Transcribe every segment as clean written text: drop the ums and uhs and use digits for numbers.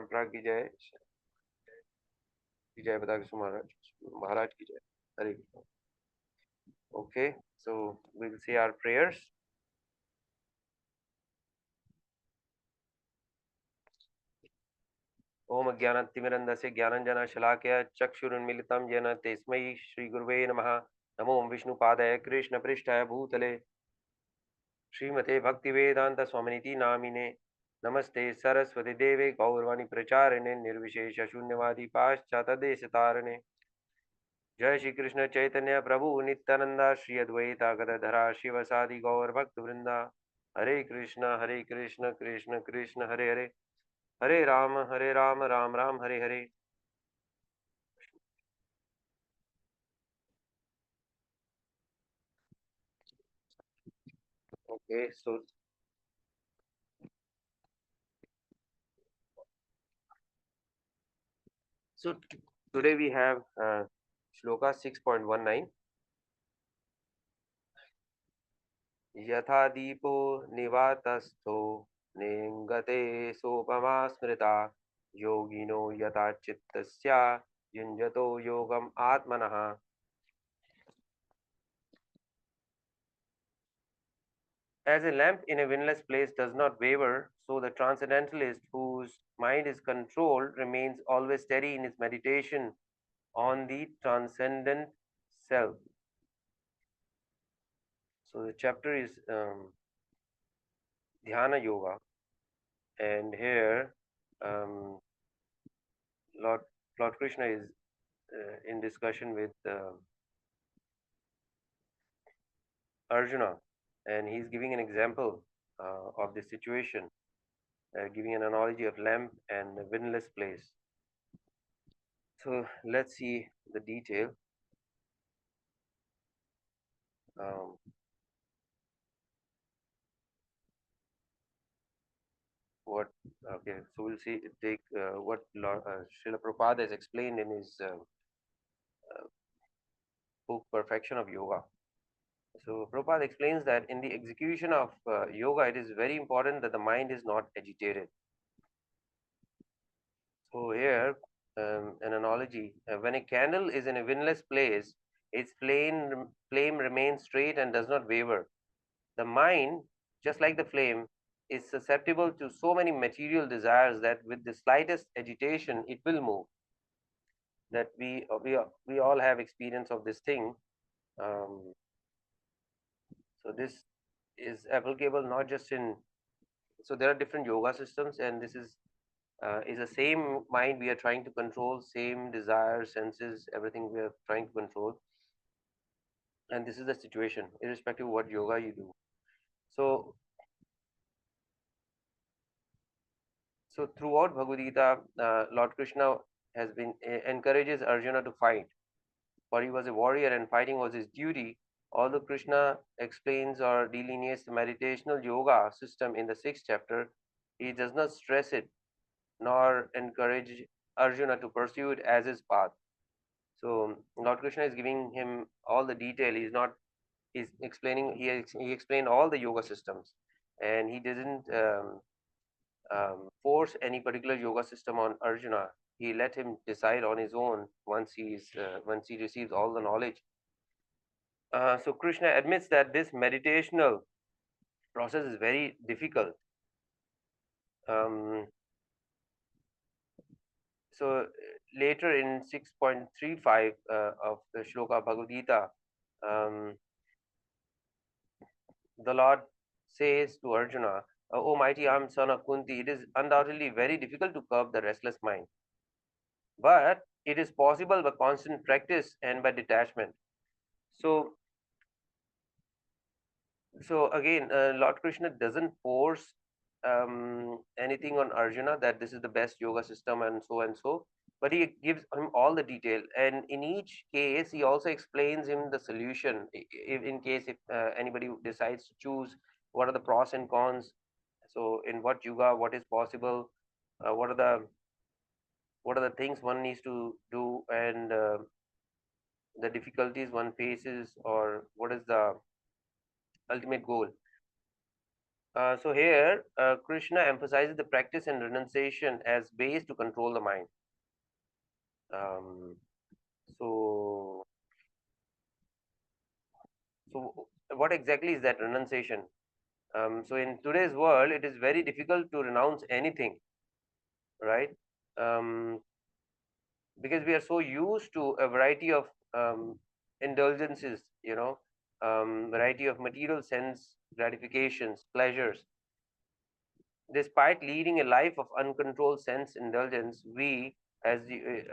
परंपरा की जय, बता के महाराज की जय. Hare Krishna. Okay, so we'll say our prayers. ओम ज्ञानतिमिरन्दस्य ज्ञानञ्जनशलाकया चक्षुरुन्मीलितं येन तस्मै श्रीगुरुवे नमः. नमो विष्णुपादाय कृष्णपृष्ठाय भूतले श्रीमते भक्तिवेदांत स्वामिनिति नामिने. नमस्ते सरस्वती देवे गौरवाणी प्रचारिणे निर्विशेष शून्यवादी पाश्चातदेशतारिणे. जय श्री कृष्ण चैतन्य प्रभु नित्यानंदा श्री अद्वैता गदाधरा शिवसादि गौर भक्त वृंदा. हरे कृष्ण कृष्ण कृष्ण हरे हरे, हरे Ram Ram Ram Hare Hare. Okay, so today we have Shloka 6.19. यथा दीपो निवातस्थो नेङ्गते सोपमा स्मृता योगिनो यथा चित्तस्य युञ्जतो योगम आत्मनः. As a lamp in a windless place does not waver, so the transcendentalist whose mind is controlled remains always steady in his meditation on the transcendent self. So the chapter is Dhyana-yoga, and here Lord Krishna is in discussion with Arjuna, and he's giving an example of this situation, giving an analogy of lamp and a windless place. So let's see the detail. Okay, so we'll see, take what Srila Prabhupada has explained in his book Perfection of Yoga. So Prabhupada explains that in the execution of yoga, it is very important that the mind is not agitated. So here, an analogy: when a candle is in a windless place, its flame remains straight and does not waver. The mind, just like the flame, is susceptible to so many material desires that with the slightest agitation, it will move. That we all have experience of this thing. So this is applicable not just in. So there are different yoga systems, and this is the same mind we are trying to control, same desires, senses, everything we are trying to control. And this is the situation, irrespective of what yoga you do. So throughout Bhagavad-gītā, Lord Krishna has been encourages Arjuna to fight, for he was a warrior and fighting was his duty. Although Krishna explains or delineates the meditational yoga system in the 6th chapter, he does not stress it nor encourage Arjuna to pursue it as his path. So Lord Krishna is giving him all the detail. He's explaining. He explained all the yoga systems, and he didn't force any particular yoga system on Arjuna. He let him decide on his own once he receives all the knowledge. So Krishna admits that this meditational process is very difficult. So later in 6.35 of the Shloka Bhagavad-gītā, the Lord says to Arjuna, "O mighty armed son of Kunti, it is undoubtedly very difficult to curb the restless mind. But it is possible by constant practice and by detachment." So again, Lord Krishna doesn't force anything on Arjuna that this is the best yoga system and so, but he gives him all the detail, and in each case he also explains him the solution. In case if anybody decides to choose, what are the pros and cons, so in what yoga what is possible, what are the things one needs to do, and the difficulties one faces, or what is the ultimate goal. So here, Krishna emphasizes the practice and renunciation as ways to control the mind. Um, so, so what exactly is that renunciation? So in today's world, it is very difficult to renounce anything, right? Um, because we are so used to a variety of indulgences, variety of material sense gratifications, pleasures. Despite leading a life of uncontrolled sense indulgence, we, as the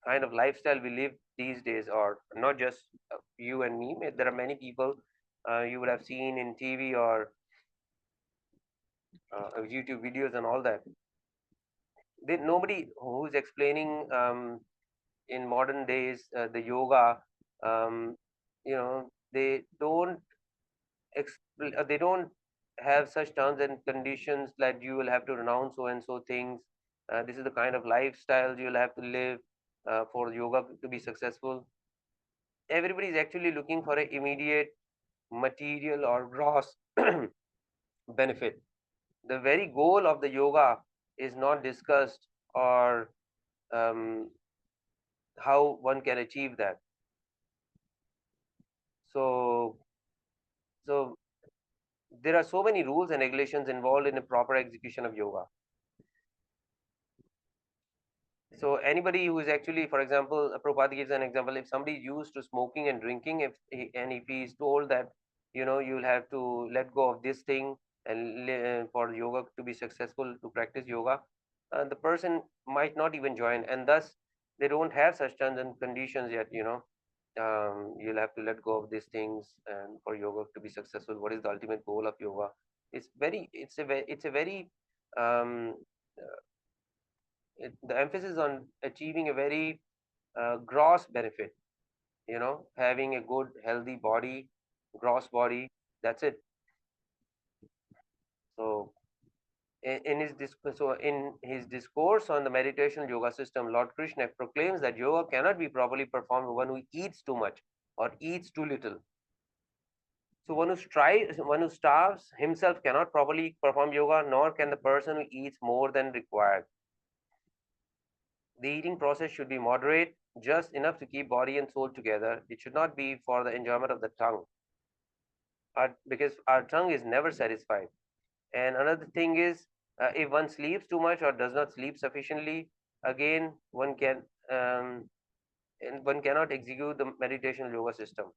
kind of lifestyle we live these days, or not just you and me, there are many people you would have seen in TV or YouTube videos and all that. Nobody who's explaining in modern days the yoga, they don't have such terms and conditions that you will have to renounce so and so things. This is the kind of lifestyle you'll have to live for yoga to be successful. Everybody is actually looking for an immediate material or gross benefit. The very goal of the yoga is not discussed, or um, how one can achieve that. So, so there are so many rules and regulations involved in a proper execution of yoga. So anybody who is actually, for example, Prabhupada gives an example. If somebody is used to smoking and drinking, if he is told that you'll have to let go of this thing and for yoga to be successful, to practice yoga, the person might not even join, and thus they don't have such terms and conditions yet. You'll have to let go of these things and for yoga to be successful. What is the ultimate goal of yoga? It's a very um, the emphasis on achieving a very gross benefit, having a good healthy body, gross body, that's it. So in his discourse on the meditation yoga system, Lord Krishna proclaims that yoga cannot be properly performed when one who eats too much or eats too little. So one who starves himself cannot properly perform yoga, nor can the person who eats more than required. The eating process should be moderate, just enough to keep body and soul together. It should not be for the enjoyment of the tongue, because our tongue is never satisfied. And another thing is, if one sleeps too much or does not sleep sufficiently, again, and one cannot execute the meditation yoga system.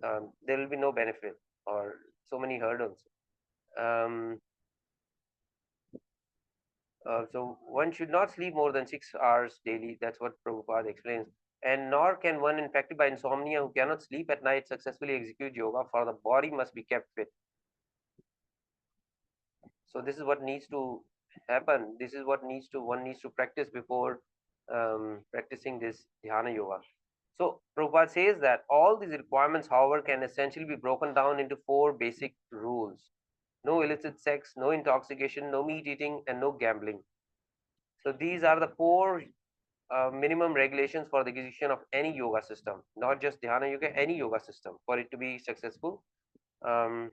There will be no benefit, or so many hurdles. Um, so one should not sleep more than 6 hours daily. That's what Prabhupada explains. And nor can one infected by insomnia who cannot sleep at night successfully execute yoga, for the body must be kept fit. So this is what needs to happen. This is what one needs to practice before practicing this dhyana yoga. So Prabhupada says that all these requirements, however, can essentially be broken down into 4 basic rules: no illicit sex, no intoxication, no meat eating, and no gambling. So these are the 4 minimum regulations for the execution of any yoga system, not just dhyana yoga, any yoga system, for it to be successful. Um,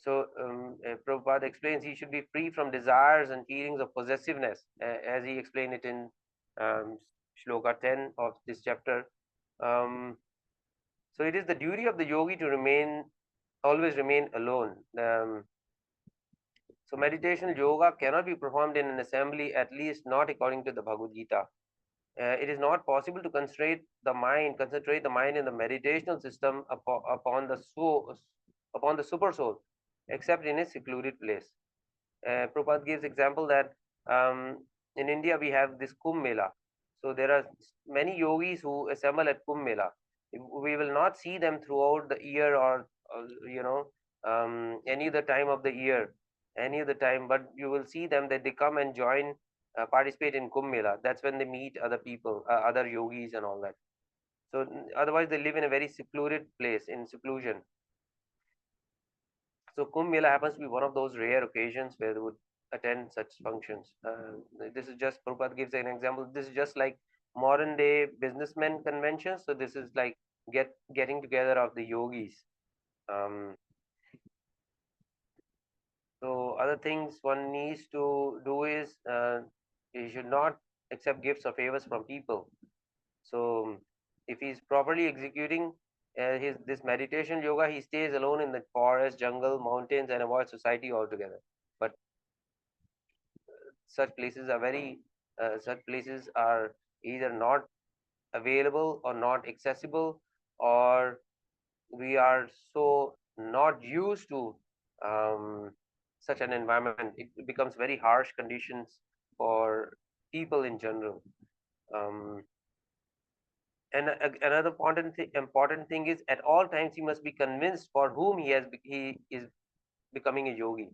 Prabhupada explains he should be free from desires and feelings of possessiveness, as he explained it in um, Shloka 10 of this chapter. Um, so it is the duty of the yogi to always remain alone. So meditation yoga cannot be performed in an assembly, at least not according to the Bhagavad-gītā. It is not possible to concentrate the mind in the meditational system upon the super soul, except in a secluded place. Prabhupada gives example that um, in India we have this Kumbh Mela. So there are many yogis who assemble at Kumbh Mela. We will not see them throughout the year, or any other time of the year, any other time, but you will see them that they come and join, participate in Kumbh Mela. That's when they meet other people, other yogis and all that. So otherwise they live in a very secluded place, in seclusion. So Kumbh Mela happens to be one of those rare occasions where they would attend such functions. This is just, Prabhupada gives an example. This is just like modern day businessmen conventions. So this is like getting together of the yogis. So other things one needs to do is he should not accept gifts or favors from people. So if he's properly executing his this meditation yoga, he stays alone in the forest, jungle, mountains, and avoids society altogether. But such places are either not available or not accessible, or we are so not used to um, such an environment. It becomes very harsh conditions for people in general. Um, and another important thing is at all times he must be convinced for whom he is becoming a yogi.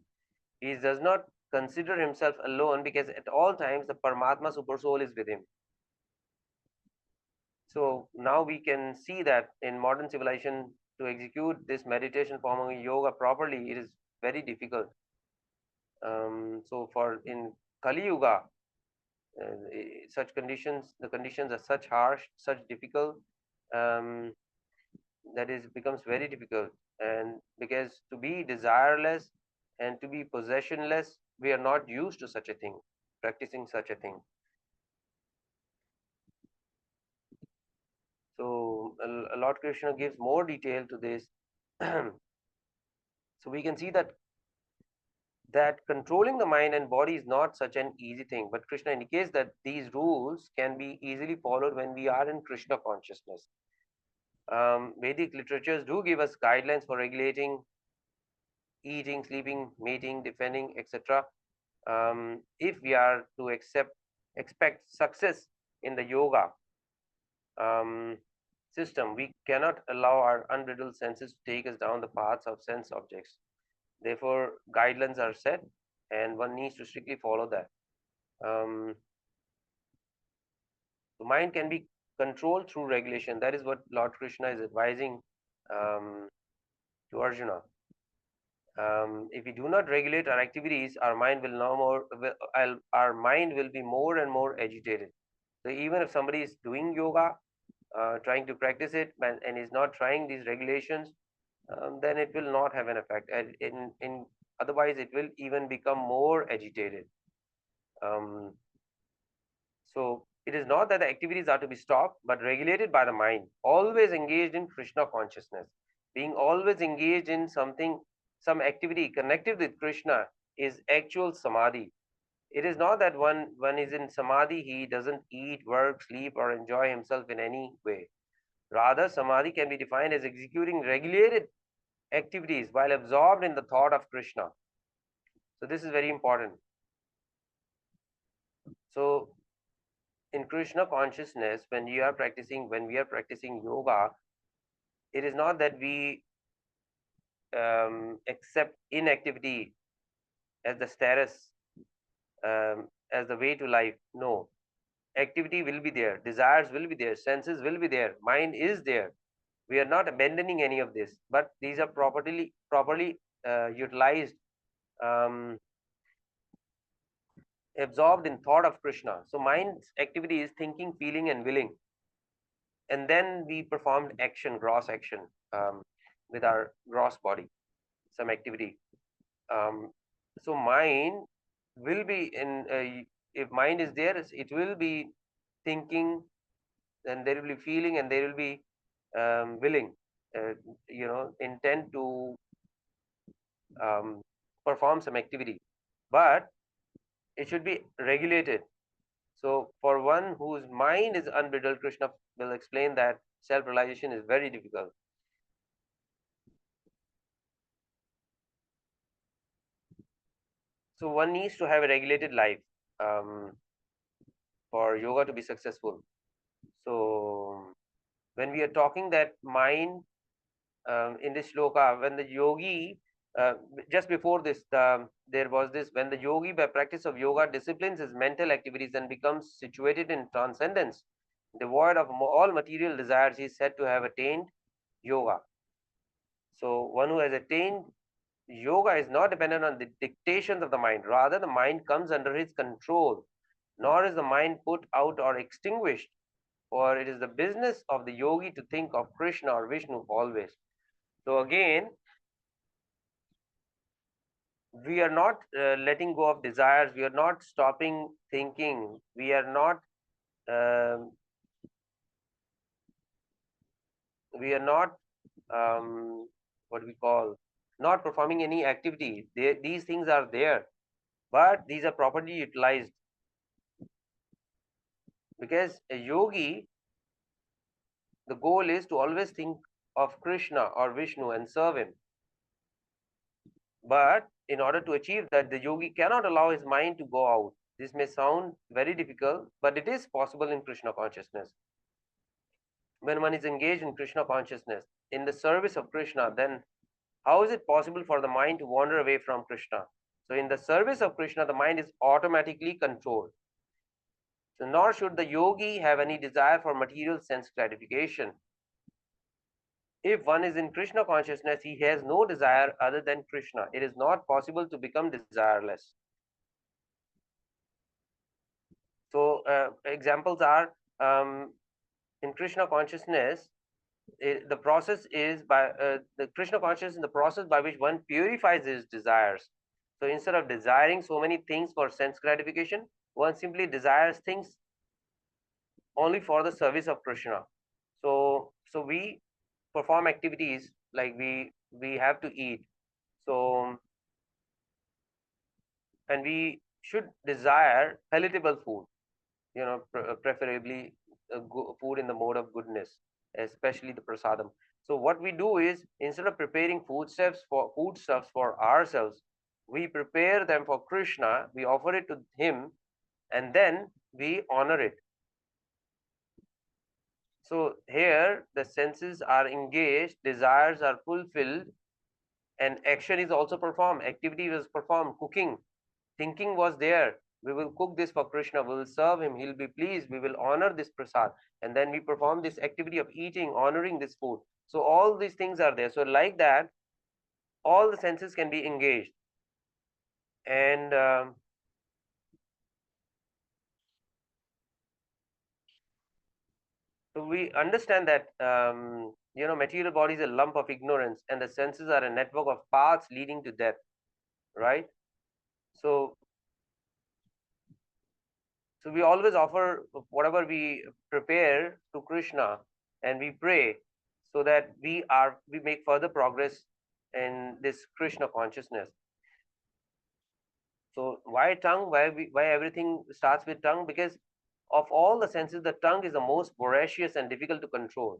He does not consider himself alone, because at all times the Paramatma Super Soul is with him. So now we can see that in modern civilization, to execute this meditation form of yoga properly, it is very difficult. So for in Kali Yuga, such conditions, the conditions are such harsh, such difficult, um, that is becomes very difficult. And because to be desireless and to be possessionless, we are not used to such a thing, practicing such a thing. So Lord Krishna gives more detail to this. So we can see that controlling the mind and body is not such an easy thing, but Krishna indicates that these rules can be easily followed when we are in Krishna consciousness. Vedic literatures do give us guidelines for regulating eating, sleeping, mating, defending, etc. If we are to expect success in the yoga um, system, we cannot allow our unbridled senses to take us down the paths of sense objects. Therefore, guidelines are set, and one needs to strictly follow that. The mind can be controlled through regulation. That is what Lord Krishna is advising to Arjuna. If we do not regulate our activities, our mind will no more. Our mind will be more and more agitated. So even if somebody is doing yoga, trying to practice it, and is not trying these regulations, then it will not have an effect. And in otherwise, it will even become more agitated. Um, so it is not that the activities are to be stopped, but regulated by the mind, always engaged in Krishna consciousness. Being always engaged in something, some activity connected with Krishna is actual samadhi. It is not that one is in samadhi, he doesn't eat, work, sleep, or enjoy himself in any way. Rather, samadhi can be defined as executing regulated activities while absorbed in the thought of Krishna. So this is very important. So in Krishna consciousness, when we are practicing yoga, it is not that we accept inactivity as the status, as the way to life. No, activity will be there, desires will be there, senses will be there, mind is there. We are not abandoning any of this, but these are properly utilized, um, absorbed in thought of Krishna. So mind's activity is thinking, feeling, and willing, and then we performed action, gross action, with our gross body, some activity. So mind will be in. If mind is there, it will be thinking, and there will be feeling, and there will be willing. Uh, intent to um, perform some activity, but it should be regulated. So for one whose mind is unbridled, Krishna will explain that self-realization is very difficult. So one needs to have a regulated life um, for yoga to be successful. So when we are talking that mind, in this shloka, when the yogi, uh, just before this, there was this, when the yogi by practice of yoga disciplines his mental activities and becomes situated in transcendence, devoid of all material desires, he is said to have attained yoga. So one who has attained yoga is not dependent on the dictations of the mind. Rather, the mind comes under his control, nor is the mind put out or extinguished. or it is the business of the yogi to think of Krishna or Vishnu always. So again, we are not letting go of desires, we are not stopping thinking, we are not um, we are not what we call not performing any activity. These things are there, but these are properly utilized, because a yogi, the goal is to always think of Krishna or Vishnu and serve him. But in order to achieve that, the yogi cannot allow his mind to go out. This may sound very difficult, but it is possible in Krishna consciousness. When one is engaged in Krishna consciousness, in the service of Krishna, then how is it possible for the mind to wander away from Krishna? So in the service of Krishna, the mind is automatically controlled. So nor should the yogi have any desire for material sense gratification. If one is in Krishna consciousness, he has no desire other than Krishna. It is not possible to become desireless. So examples are, in Krishna consciousness, the process is by the Krishna consciousness is the process by which one purifies his desires. So instead of desiring so many things for sense gratification, one simply desires things only for the service of Krishna. So we perform activities like we have to eat. So and we should desire palatable food, preferably food in the mode of goodness, especially the prasadam. So what we do is, instead of preparing foodstuffs for ourselves, we prepare them for Krishna, we offer it to him, and then we honor it. So here the senses are engaged, desires are fulfilled, and action is also performed. Activity was performed, cooking, thinking was there. We will cook this for Krishna, we will serve him, he'll be pleased, we will honor this prasad, and then we perform this activity of eating, honoring this food. So all these things are there. So like that, all the senses can be engaged. And so we understand that material body is a lump of ignorance, and the senses are a network of paths leading to death, right? So we always offer whatever we prepare to Krishna, and we pray so that we make further progress in this Krishna consciousness. So why tongue? Why everything starts with tongue? Because of all the senses, the tongue is the most voracious and difficult to control.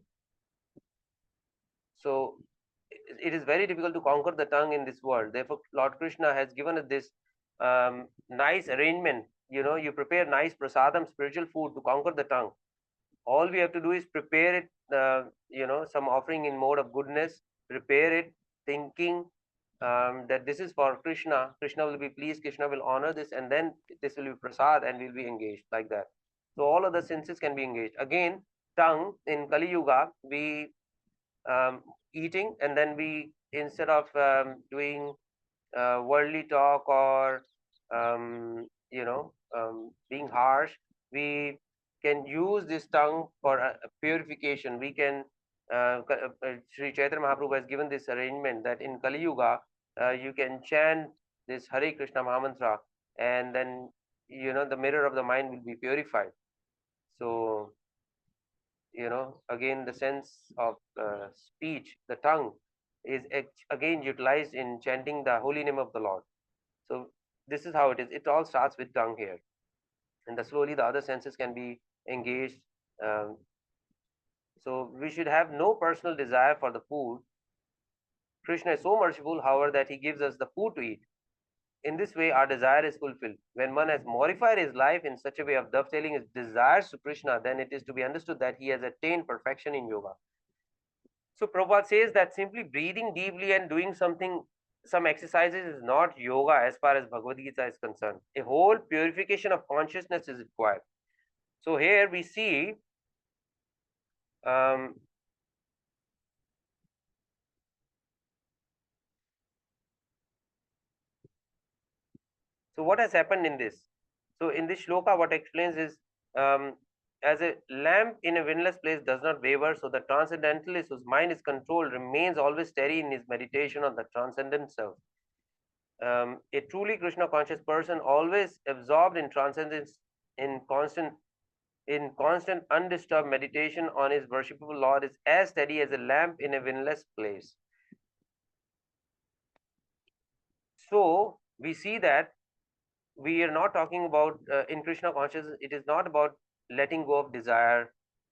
So it is very difficult to conquer the tongue in this world. Therefore, Lord Krishna has given us this nice arrangement. You prepare nice prasadam, spiritual food, to conquer the tongue. All we have to do is prepare it, some offering in mode of goodness, prepare it, thinking that this is for Krishna. Krishna will be pleased, Krishna will honor this, and then this will be prasad and we'll be engaged like that. So all of the senses can be engaged. Again, tongue in Kali Yuga, we eating, and then we, instead of doing worldly talk or being harsh, we can use this tongue for purification. We can Sri Chaitanya Mahaprabhu has given this arrangement that in Kali Yuga you can chant this Hare Krishna Mahamantra, and then the mirror of the mind will be purified. So again, the sense of speech, the tongue, is again utilized in chanting the holy name of the Lord. So this is how it is. It all starts with tongue here, and slowly the other senses can be engaged. um, so we should have no personal desire for the food. Krishna is so merciful, however, that he gives us the food to eat. In this way, our desire is fulfilled. When one has modified his life in such a way of dovetailing his desires to Krishna, then it is to be understood that he has attained perfection in yoga. So Prabhupada says that simply breathing deeply and doing some exercises is not yoga as far as Bhagavad-gītā is concerned. A whole purification of consciousness is required. So here we see um, so what has happened in this? So in this shloka, what explains is, um, as a lamp in a windless place does not waver, so the transcendentalist whose mind is controlled remains always steady in his meditation on the transcendent self. A truly Krishna conscious person, always absorbed in transcendence, in constant undisturbed meditation on his worshipable Lord, is as steady as a lamp in a windless place. So we see that we are not talking about in Krishna consciousness, it is not about letting go of desire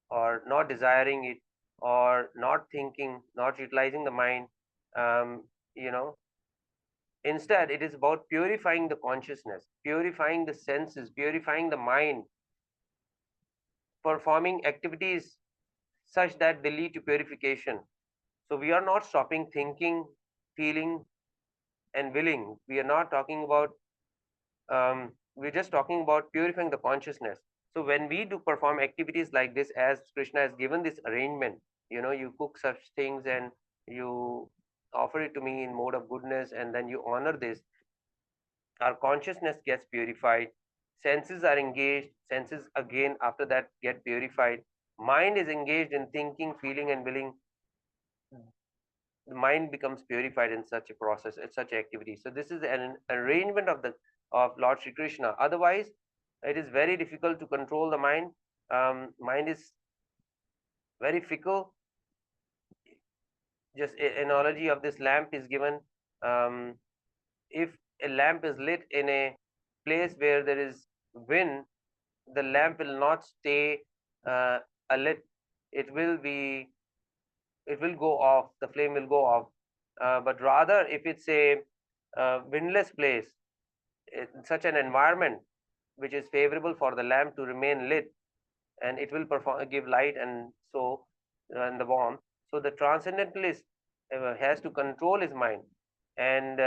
or not desiring it or not thinking, not utilizing the mind. Um, you know, instead, it is about purifying the consciousness, purifying the senses, purifying the mind, performing activities such that they lead to purification. So we are not stopping thinking, feeling, and willing. We are not talking about, we're just talking about purifying the consciousness. So when we do perform activities like this, as Krishna has given this arrangement, you cook such things and you offer it to me in mode of goodness, and then you honor this, our consciousness gets purified, senses are engaged, senses again after that get purified, mind is engaged in thinking, feeling, and willing. The mind becomes purified in such a process, in such activity. So this is an arrangement of Lord Shri Krishna. Otherwise, it is very difficult to control the mind. Mind is very fickle. Just an analogy of this lamp is given. If a lamp is lit in a place where there is wind, the lamp will not stay lit. It will go off. The flame will go off. But rather, if it's a windless place, in such an environment which is favorable for the lamp to remain lit, and it will give light and so and the warmth. So the transcendentalist has to control his mind, and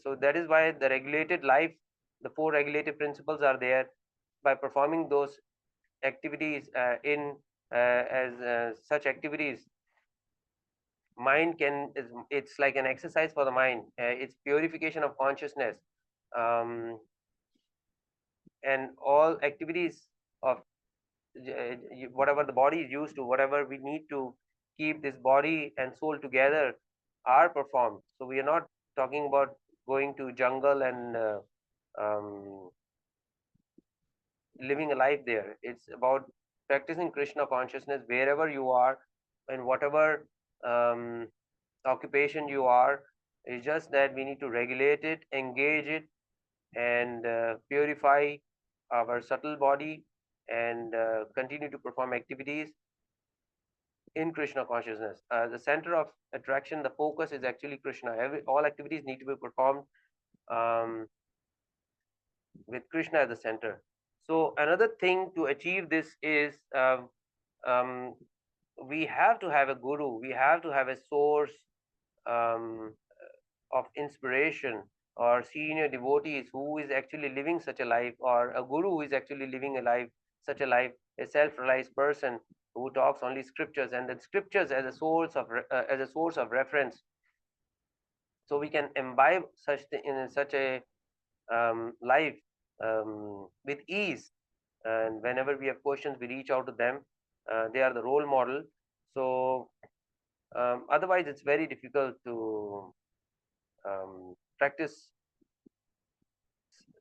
so that is why the regulated life, the four regulative principles are there. By performing those activities as such activities, mind it's like an exercise for the mind. It's purification of consciousness, um, and all activities of whatever the body is used to, whatever we need to keep this body and soul together, are performed. So we are not talking about going to jungle and um, living a life there. It's about practicing Krishna consciousness wherever you are and whatever um, occupation you are. It's just that we need to regulate it, engage it, and purify our subtle body, and continue to perform activities in Krishna consciousness. The center of attraction, the focus is actually Krishna. All activities need to be performed um, with Krishna at the center. So another thing to achieve this is um, we have to have a guru. We have to have a source um, of inspiration, or senior devotees who is actually living such a life, or a guru who is actually living such a life, a self-realized person who talks only scriptures, and then scriptures as a source of reference, so we can imbibe in such a life with ease. And whenever we have questions, we reach out to them. They are the role model. So otherwise, it's very difficult to practice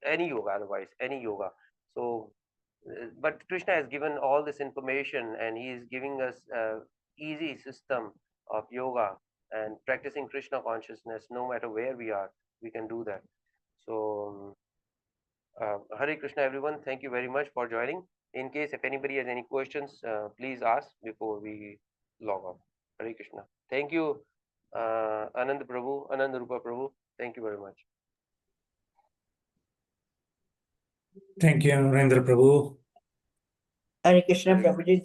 any yoga. Otherwise, any yoga. So, but Krishna has given all this information, and he is giving us a easy system of yoga and practicing Krishna consciousness. No matter where we are, we can do that. So Hare Krishna, everyone. Thank you very much for joining. In case if anybody has any questions, please ask before we log off. Hare Krishna. Thank you, Anand Prabhu, Anand Rupa Prabhu. Thank you very much. Thank you, Amarendra Prabhu. Hare Krishna, Prabhuji.